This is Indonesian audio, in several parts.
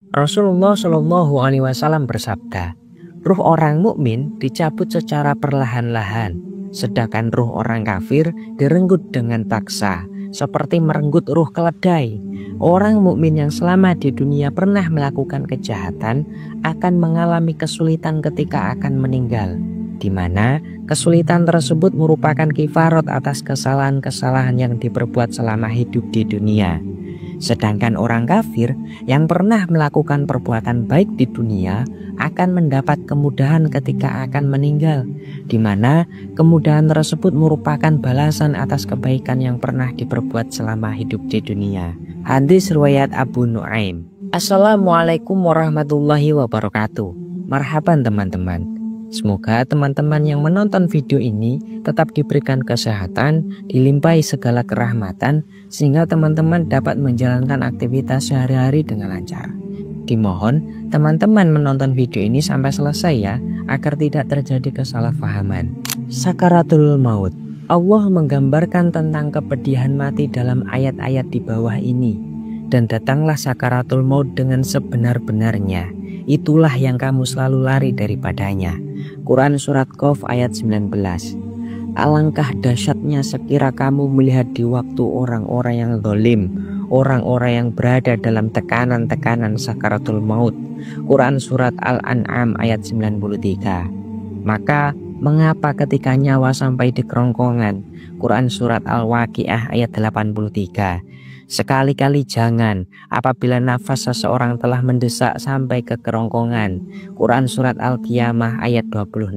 Rasulullah Shallallahu Alaihi Wasallam bersabda, ruh orang mukmin dicabut secara perlahan-lahan, sedangkan ruh orang kafir direnggut dengan paksa, seperti merenggut ruh keledai. Orang mukmin yang selama di dunia pernah melakukan kejahatan akan mengalami kesulitan ketika akan meninggal, di mana kesulitan tersebut merupakan kifarat atas kesalahan-kesalahan yang diperbuat selama hidup di dunia. Sedangkan orang kafir yang pernah melakukan perbuatan baik di dunia akan mendapat kemudahan ketika akan meninggal, di mana kemudahan tersebut merupakan balasan atas kebaikan yang pernah diperbuat selama hidup di dunia. Hadis riwayat Abu Nuaim. Assalamualaikum warahmatullahi wabarakatuh. Marhaban teman-teman. Semoga teman-teman yang menonton video ini tetap diberikan kesehatan, dilimpahi segala kerahmatan, sehingga teman-teman dapat menjalankan aktivitas sehari-hari dengan lancar. Dimohon teman-teman menonton video ini sampai selesai ya, agar tidak terjadi kesalahpahaman. Sakaratul maut. Allah menggambarkan tentang kepedihan mati dalam ayat-ayat di bawah ini. Dan datanglah sakaratul maut dengan sebenar-benarnya. Itulah yang kamu selalu lari daripadanya. Quran Surat Qaf ayat 19. Alangkah dahsyatnya sekira kamu melihat di waktu orang-orang yang zalim, orang-orang yang berada dalam tekanan-tekanan sakaratul maut. Quran Surat Al-An'am ayat 93. Maka mengapa ketika nyawa sampai di kerongkongan? Quran Surat Al-Waqiah ayat 83. Sekali-kali jangan apabila nafas seseorang telah mendesak sampai ke kerongkongan. Quran Surat Al-Qiyamah ayat 26.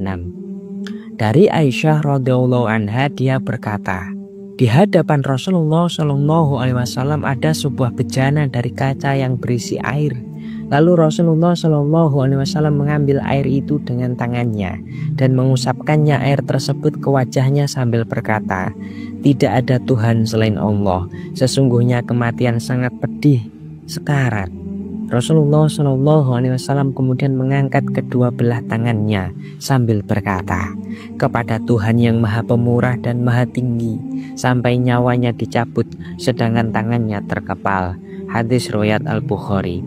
Dari Aisyah radhiyallahu anha, dia berkata, di hadapan Rasulullah Shallallahu Alaihi Wasallam ada sebuah bejana dari kaca yang berisi air. Lalu Rasulullah Shallallahu Alaihi Wasallam mengambil air itu dengan tangannya dan mengusapkannya air tersebut ke wajahnya sambil berkata, tidak ada Tuhan selain Allah. Sesungguhnya kematian sangat pedih, sekarat. Rasulullah Shallallahu Alaihi Wasallam kemudian mengangkat kedua belah tangannya sambil berkata, kepada Tuhan yang Maha Pemurah dan Maha Tinggi, sampai nyawanya dicabut sedangkan tangannya terkepal. Hadis riwayat Al-Bukhari.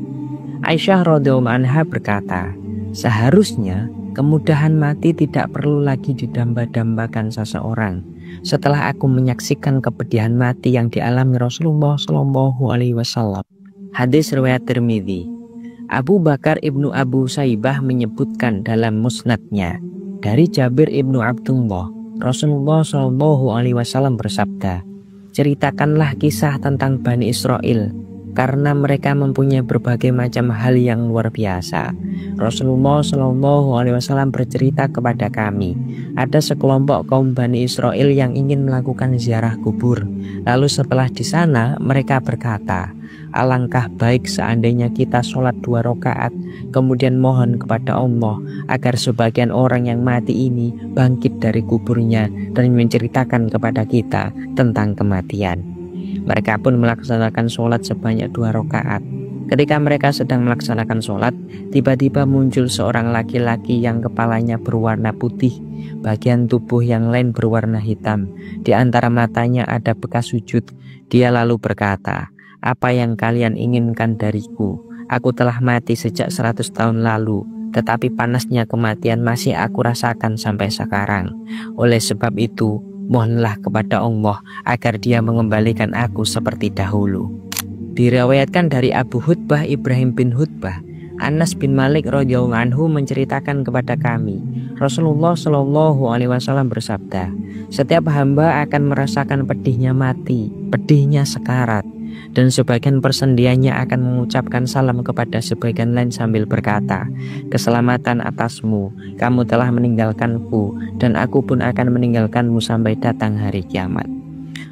Aisyah radhiyallahu anha berkata, seharusnya kemudahan mati tidak perlu lagi didamba-dambakan seseorang. Setelah aku menyaksikan kepedihan mati yang dialami Rasulullah Shallallahu Alaihi Wasallam. Hadis riwayat Tirmidzi. Abu Bakar ibnu Abu Saibah menyebutkan dalam musnadnya dari Jabir ibnu Abdullah, Rasulullah Shallallahu Alaihi Wasallam bersabda, ceritakanlah kisah tentang Bani Israel, karena mereka mempunyai berbagai macam hal yang luar biasa. Rasulullah Shallallahu Alaihi Wasallam bercerita kepada kami, ada sekelompok kaum Bani Israel yang ingin melakukan ziarah kubur. Lalu setelah di sana mereka berkata, alangkah baik seandainya kita sholat 2 rakaat, kemudian mohon kepada Allah agar sebagian orang yang mati ini bangkit dari kuburnya dan menceritakan kepada kita tentang kematian. Mereka pun melaksanakan sholat sebanyak 2 rakaat. Ketika mereka sedang melaksanakan sholat, tiba-tiba muncul seorang laki-laki yang kepalanya berwarna putih, bagian tubuh yang lain berwarna hitam. Di antara matanya ada bekas sujud. Dia lalu berkata, apa yang kalian inginkan dariku? Aku telah mati sejak 100 tahun lalu, tetapi panasnya kematian masih aku rasakan sampai sekarang. Oleh sebab itu, mohonlah kepada Allah agar Dia mengembalikan aku seperti dahulu. Diriwayatkan dari Abu Hutbah Ibrahim bin Hutbah, Anas bin Malik radhiyallahu anhu menceritakan kepada kami, Rasulullah Shallallahu Alaihi Wasallam bersabda, setiap hamba akan merasakan pedihnya mati, pedihnya sekarat, dan sebagian persendiannya akan mengucapkan salam kepada sebagian lain sambil berkata, keselamatan atasmu, kamu telah meninggalkanku, dan aku pun akan meninggalkanmu sampai datang hari kiamat.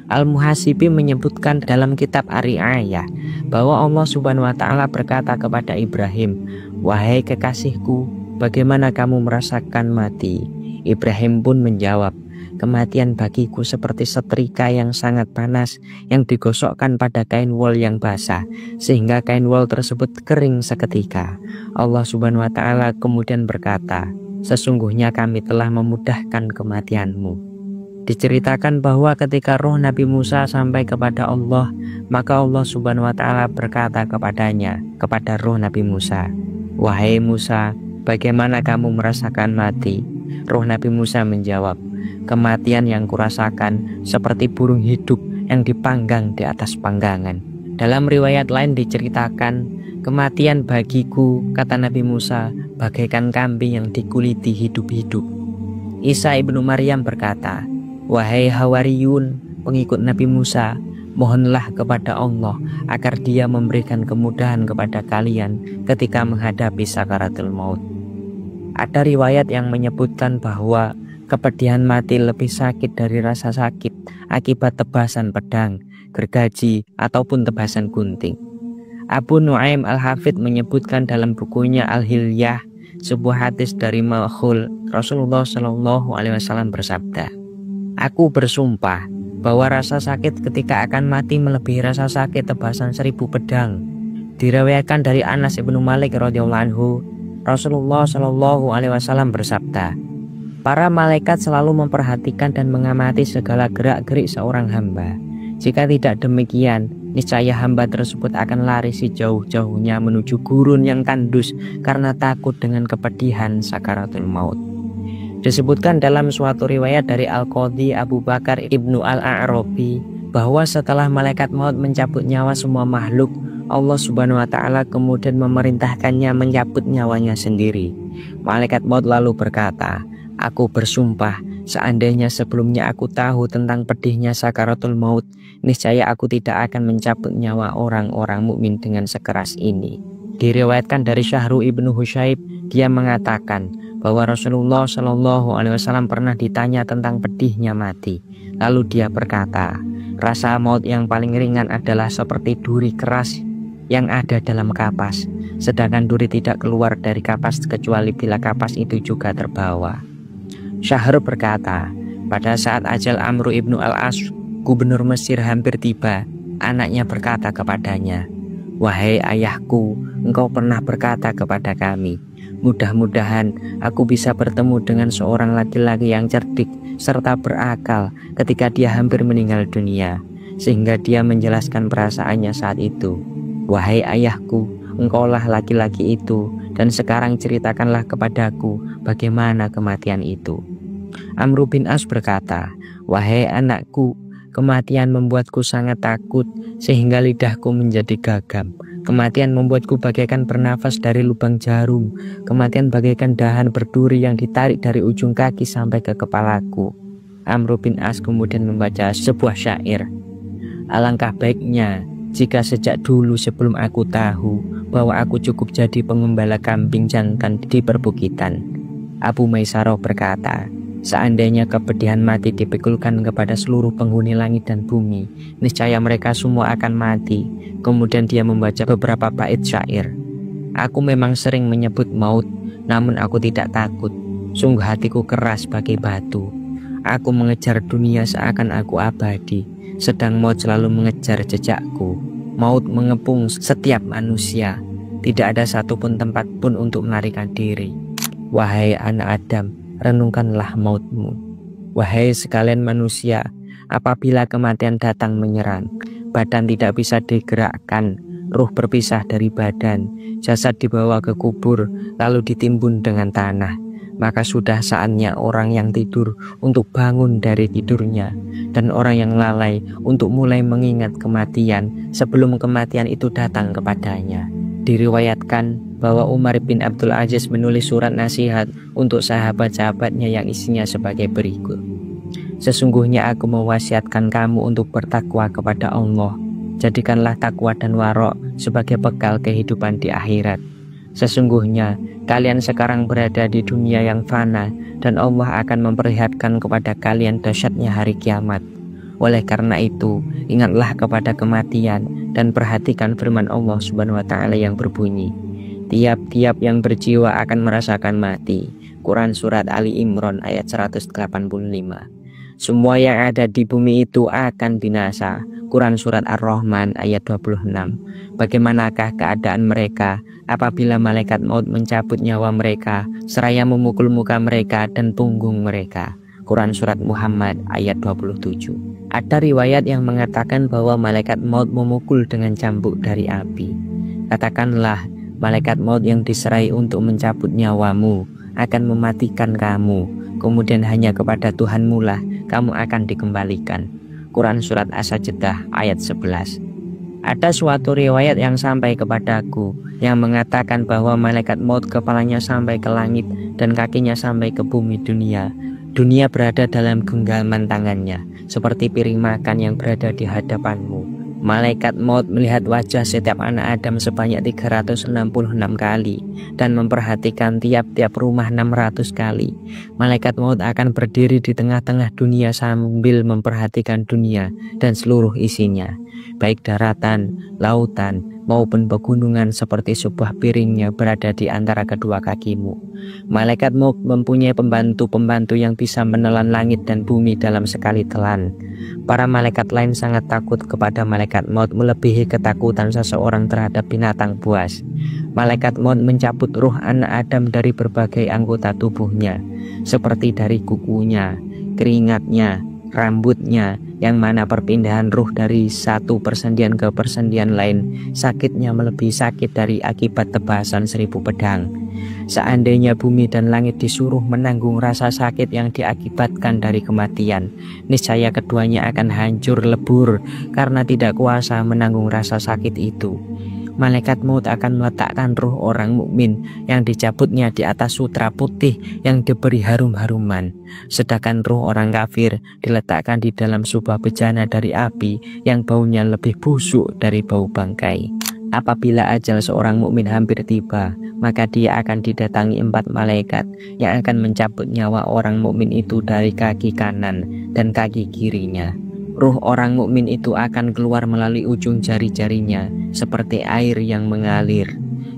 Al-Muhasibi menyebutkan dalam kitab Ar-Ri'ayah bahwa Allah Subhanahu wa Ta'ala berkata kepada Ibrahim, wahai kekasihku, bagaimana kamu merasakan mati? Ibrahim pun menjawab, kematian bagiku seperti setrika yang sangat panas yang digosokkan pada kain wol yang basah sehingga kain wol tersebut kering seketika. Allah Subhanahu wa Ta'ala kemudian berkata, sesungguhnya kami telah memudahkan kematianmu. Diceritakan bahwa ketika roh Nabi Musa sampai kepada Allah, maka Allah Subhanahu wa Ta'ala berkata kepadanya, kepada roh Nabi Musa, "Wahai Musa, bagaimana kamu merasakan mati?" Roh Nabi Musa menjawab, "Kematian yang kurasakan seperti burung hidup yang dipanggang di atas panggangan." Dalam riwayat lain diceritakan, "Kematian bagiku," kata Nabi Musa, "bagaikan kambing yang dikuliti hidup-hidup." Isa ibnu Maryam berkata, "Wahai Hawariyun, pengikut Nabi Musa, mohonlah kepada Allah agar Dia memberikan kemudahan kepada kalian ketika menghadapi sakaratul maut." Ada riwayat yang menyebutkan bahwa kepedihan mati lebih sakit dari rasa sakit akibat tebasan pedang, gergaji, ataupun tebasan gunting. Abu Nuaim Al-Hafidh menyebutkan dalam bukunya Al-Hilyah sebuah hadis dari Makhul, Rasulullah Shallallahu Alaihi Wasallam bersabda, "Aku bersumpah bahwa rasa sakit ketika akan mati melebihi rasa sakit tebasan 1000 pedang." Diriwayatkan dari Anas ibnu Malik radhiyallahu anhu, Rasulullah Shallallahu Alaihi Wasallam bersabda, "Para malaikat selalu memperhatikan dan mengamati segala gerak-gerik seorang hamba. Jika tidak demikian, niscaya hamba tersebut akan lari sejauh-jauhnya menuju gurun yang tandus karena takut dengan kepedihan sakaratul maut." Disebutkan dalam suatu riwayat dari Al-Qadhi Abu Bakar ibnu Al-A'rabi bahwa setelah malaikat maut mencabut nyawa semua makhluk, Allah Subhanahu wa Ta'ala kemudian memerintahkannya mencabut nyawanya sendiri. Malaikat maut lalu berkata, "Aku bersumpah, seandainya sebelumnya aku tahu tentang pedihnya sakaratul maut, niscaya aku tidak akan mencabut nyawa orang-orang mukmin dengan sekeras ini." Diriwayatkan dari Syahru ibnu Husyaib, dia mengatakan bahwa Rasulullah Shallallahu Alaihi Wasallam pernah ditanya tentang pedihnya mati. Lalu dia berkata, "Rasa maut yang paling ringan adalah seperti duri keras yang ada dalam kapas, sedangkan duri tidak keluar dari kapas kecuali bila kapas itu juga terbawa." Syahr berkata, "Pada saat ajal Amru ibnu Al-As, gubernur Mesir hampir tiba, anaknya berkata kepadanya, 'Wahai ayahku, engkau pernah berkata kepada kami, mudah-mudahan aku bisa bertemu dengan seorang laki-laki yang cerdik serta berakal ketika dia hampir meninggal dunia.' Sehingga dia menjelaskan perasaannya saat itu, 'Wahai ayahku, engkaulah laki-laki itu, dan sekarang ceritakanlah kepadaku bagaimana kematian itu.' Amru bin As berkata, 'Wahai anakku, kematian membuatku sangat takut sehingga lidahku menjadi gagam. Kematian membuatku bagaikan bernafas dari lubang jarum. Kematian bagaikan dahan berduri yang ditarik dari ujung kaki sampai ke kepalaku.' Amru bin As kemudian membaca sebuah syair, 'Alangkah baiknya jika sejak dulu sebelum aku tahu bahwa aku cukup jadi pengembala kambing jantan di perbukitan.' Abu Maisarah berkata, 'Seandainya kepedihan mati dipikulkan kepada seluruh penghuni langit dan bumi, niscaya mereka semua akan mati.' Kemudian dia membaca beberapa bait syair, 'Aku memang sering menyebut maut, namun aku tidak takut. Sungguh hatiku keras bagai batu. Aku mengejar dunia seakan aku abadi, sedang maut selalu mengejar jejakku. Maut mengepung setiap manusia, tidak ada satupun tempat pun untuk melarikan diri. Wahai anak Adam, renungkanlah mautmu. Wahai sekalian manusia, apabila kematian datang menyerang, badan tidak bisa digerakkan, ruh berpisah dari badan, jasad dibawa ke kubur lalu ditimbun dengan tanah, maka sudah saatnya orang yang tidur untuk bangun dari tidurnya, dan orang yang lalai untuk mulai mengingat kematian sebelum kematian itu datang kepadanya." Diriwayatkan bahwa Umar bin Abdul Aziz menulis surat nasihat untuk sahabat-sahabatnya yang isinya sebagai berikut, "Sesungguhnya aku mewasiatkan kamu untuk bertakwa kepada Allah. Jadikanlah takwa dan warok sebagai bekal kehidupan di akhirat. Sesungguhnya kalian sekarang berada di dunia yang fana, dan Allah akan memperlihatkan kepada kalian dahsyatnya hari kiamat. Oleh karena itu, ingatlah kepada kematian dan perhatikan firman Allah Subhanahu wa Ta'ala yang berbunyi, tiap-tiap yang berjiwa akan merasakan mati." Quran Surat Ali Imran ayat 185. "Semua yang ada di bumi itu akan binasa." Quran Surat Ar-Rahman ayat 26. "Bagaimanakah keadaan mereka apabila malaikat maut mencabut nyawa mereka seraya memukul muka mereka dan punggung mereka?" Quran Surat Muhammad ayat 27. Ada riwayat yang mengatakan bahwa malaikat maut memukul dengan cambuk dari api. Katakanlah, malaikat maut yang diserai untuk mencabut nyawamu akan mematikan kamu, kemudian hanya kepada Tuhanmu lah kamu akan dikembalikan. Quran Surat As-Sajdah ayat 11. Ada suatu riwayat yang sampai kepadaku yang mengatakan bahwa malaikat maut kepalanya sampai ke langit dan kakinya sampai ke bumi dunia. Dunia berada dalam genggaman tangannya, seperti piring makan yang berada di hadapanmu. Malaikat maut melihat wajah setiap anak Adam sebanyak 366 kali dan memperhatikan tiap-tiap rumah 600 kali. Malaikat maut akan berdiri di tengah-tengah dunia sambil memperhatikan dunia dan seluruh isinya, baik daratan, lautan, maupun pegunungan seperti sebuah piringnya berada di antara kedua kakimu. Malaikat maut mempunyai pembantu-pembantu yang bisa menelan langit dan bumi dalam sekali telan. Para malaikat lain sangat takut kepada malaikat maut melebihi ketakutan seseorang terhadap binatang buas. Malaikat maut mencabut ruh anak Adam dari berbagai anggota tubuhnya, seperti dari kukunya, keringatnya, rambutnya, yang mana perpindahan ruh dari satu persendian ke persendian lain sakitnya melebihi sakit dari akibat tebasan 1000 pedang. Seandainya bumi dan langit disuruh menanggung rasa sakit yang diakibatkan dari kematian, niscaya keduanya akan hancur lebur karena tidak kuasa menanggung rasa sakit itu. Malaikat maut akan meletakkan ruh orang mukmin yang dicabutnya di atas sutra putih yang diberi harum-haruman, sedangkan ruh orang kafir diletakkan di dalam sebuah bejana dari api yang baunya lebih busuk dari bau bangkai. Apabila ajal seorang mukmin hampir tiba, maka dia akan didatangi 4 malaikat yang akan mencabut nyawa orang mukmin itu dari kaki kanan dan kaki kirinya. Ruh orang mukmin itu akan keluar melalui ujung jari-jarinya seperti air yang mengalir.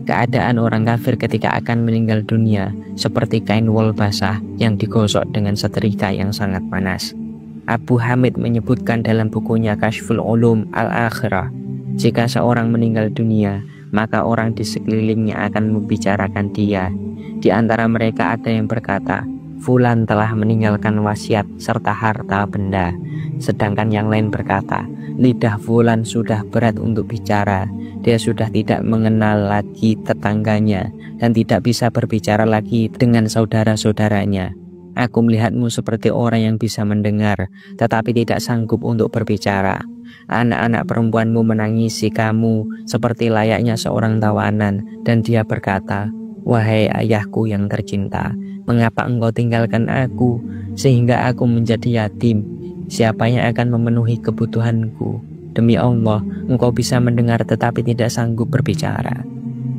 Keadaan orang kafir ketika akan meninggal dunia seperti kain wol basah yang digosok dengan setrika yang sangat panas. Abu Hamid menyebutkan dalam bukunya Kashful Ulum Al-Akhirah, jika seorang meninggal dunia, maka orang di sekelilingnya akan membicarakan dia. Di antara mereka ada yang berkata, Fulan telah meninggalkan wasiat serta harta benda. Sedangkan yang lain berkata, lidah Fulan sudah berat untuk bicara. Dia sudah tidak mengenal lagi tetangganya dan tidak bisa berbicara lagi dengan saudara-saudaranya. Aku melihatmu seperti orang yang bisa mendengar, tetapi tidak sanggup untuk berbicara. Anak-anak perempuanmu menangisi kamu seperti layaknya seorang tawanan, dan dia berkata, wahai ayahku yang tercinta, mengapa engkau tinggalkan aku sehingga aku menjadi yatim? Siapa yang akan memenuhi kebutuhanku? Demi Allah, engkau bisa mendengar tetapi tidak sanggup berbicara.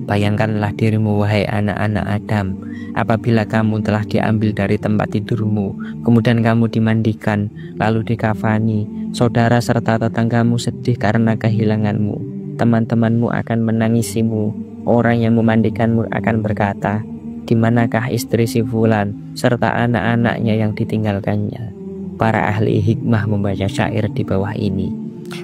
Bayangkanlah dirimu, wahai anak-anak Adam, apabila kamu telah diambil dari tempat tidurmu, kemudian kamu dimandikan, lalu dikafani, saudara serta tetanggamu sedih karena kehilanganmu. Teman-temanmu akan menangisimu. Orang yang memandikanmu akan berkata, di manakah istri si Fulan serta anak-anaknya yang ditinggalkannya? Para ahli hikmah membaca syair di bawah ini.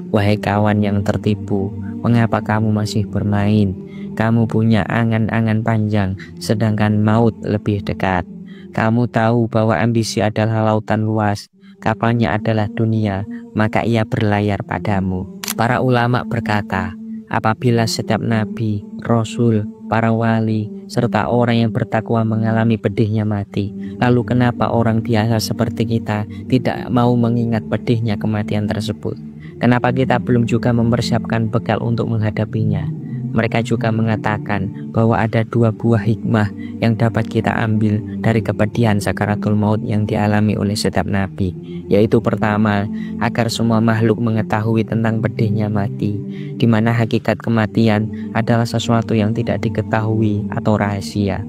Wahai kawan yang tertipu, mengapa kamu masih bermain? Kamu punya angan-angan panjang, sedangkan maut lebih dekat. Kamu tahu bahwa ambisi adalah lautan luas, kapalnya adalah dunia, maka ia berlayar padamu. Para ulama berkata, apabila setiap nabi, rasul, para wali, serta orang yang bertakwa mengalami pedihnya mati, lalu kenapa orang biasa seperti kita tidak mau mengingat pedihnya kematian tersebut? Kenapa kita belum juga mempersiapkan bekal untuk menghadapinya? Mereka juga mengatakan bahwa ada 2 buah hikmah yang dapat kita ambil dari kepedihan sakaratul maut yang dialami oleh setiap nabi, yaitu pertama, agar semua makhluk mengetahui tentang pedihnya mati, di mana hakikat kematian adalah sesuatu yang tidak diketahui atau rahasia.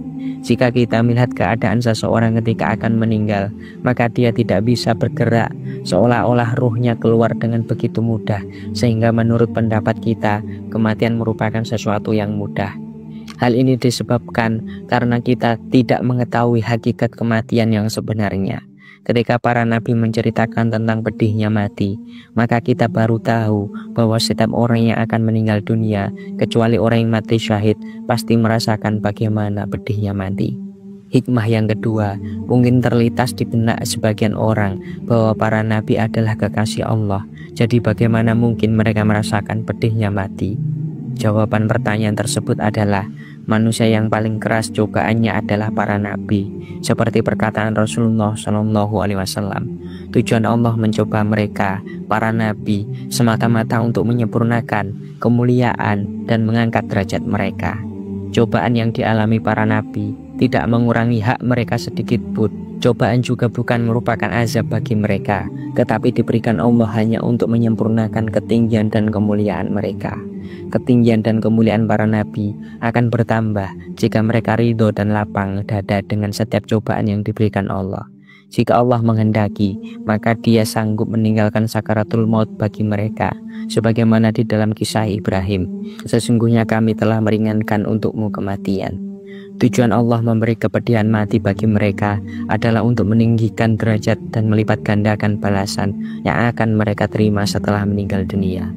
Jika kita melihat keadaan seseorang ketika akan meninggal, maka dia tidak bisa bergerak, seolah-olah ruhnya keluar dengan begitu mudah, sehingga menurut pendapat kita, kematian merupakan sesuatu yang mudah. Hal ini disebabkan karena kita tidak mengetahui hakikat kematian yang sebenarnya. Ketika para nabi menceritakan tentang pedihnya mati, maka kita baru tahu bahwa setiap orang yang akan meninggal dunia, kecuali orang yang mati syahid, pasti merasakan bagaimana pedihnya mati. Hikmah yang kedua, mungkin terlintas di benak sebagian orang bahwa para nabi adalah kekasih Allah. Jadi bagaimana mungkin mereka merasakan pedihnya mati? Jawaban pertanyaan tersebut adalah manusia yang paling keras cobaannya adalah para nabi. Seperti perkataan Rasulullah SAW, tujuan Allah mencoba mereka, para nabi, semata-mata untuk menyempurnakan kemuliaan dan mengangkat derajat mereka. Cobaan yang dialami para nabi tidak mengurangi hak mereka sedikit pun. Cobaan juga bukan merupakan azab bagi mereka, tetapi diberikan Allah hanya untuk menyempurnakan ketinggian dan kemuliaan mereka. Ketinggian dan kemuliaan para nabi akan bertambah jika mereka ridho dan lapang dada dengan setiap cobaan yang diberikan Allah. Jika Allah menghendaki, maka Dia sanggup meninggalkan sakaratul maut bagi mereka, sebagaimana di dalam kisah Ibrahim. Sesungguhnya kami telah meringankan untukmu kematian. Tujuan Allah memberi kepedihan mati bagi mereka adalah untuk meninggikan derajat dan melipat gandakan balasan yang akan mereka terima setelah meninggal dunia.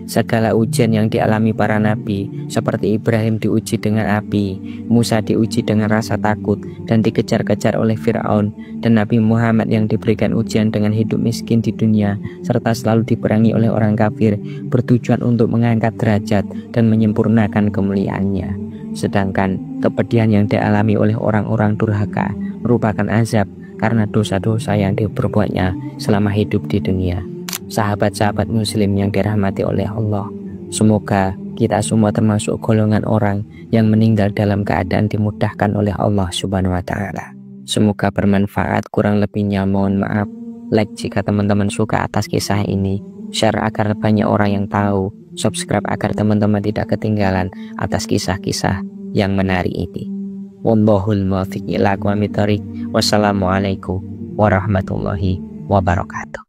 Segala ujian yang dialami para nabi, seperti Ibrahim diuji dengan api, Musa diuji dengan rasa takut dan dikejar-kejar oleh Fir'aun, dan Nabi Muhammad yang diberikan ujian dengan hidup miskin di dunia serta selalu diperangi oleh orang kafir, bertujuan untuk mengangkat derajat dan menyempurnakan kemuliaannya. Sedangkan kepedihan yang dialami oleh orang-orang durhaka merupakan azab karena dosa-dosa yang diperbuatnya selama hidup di dunia. Sahabat-sahabat muslim yang dirahmati oleh Allah, semoga kita semua termasuk golongan orang yang meninggal dalam keadaan dimudahkan oleh Allah Subhanahu wa Ta'ala. Semoga bermanfaat, kurang lebihnya mohon maaf. Like jika teman-teman suka atas kisah ini, share agar banyak orang yang tahu, subscribe agar teman-teman tidak ketinggalan atas kisah-kisah yang menarik ini. Wallahul muwaffiq ila aqwamit thoriq. Wassalamualaikum warahmatullahi wabarakatuh.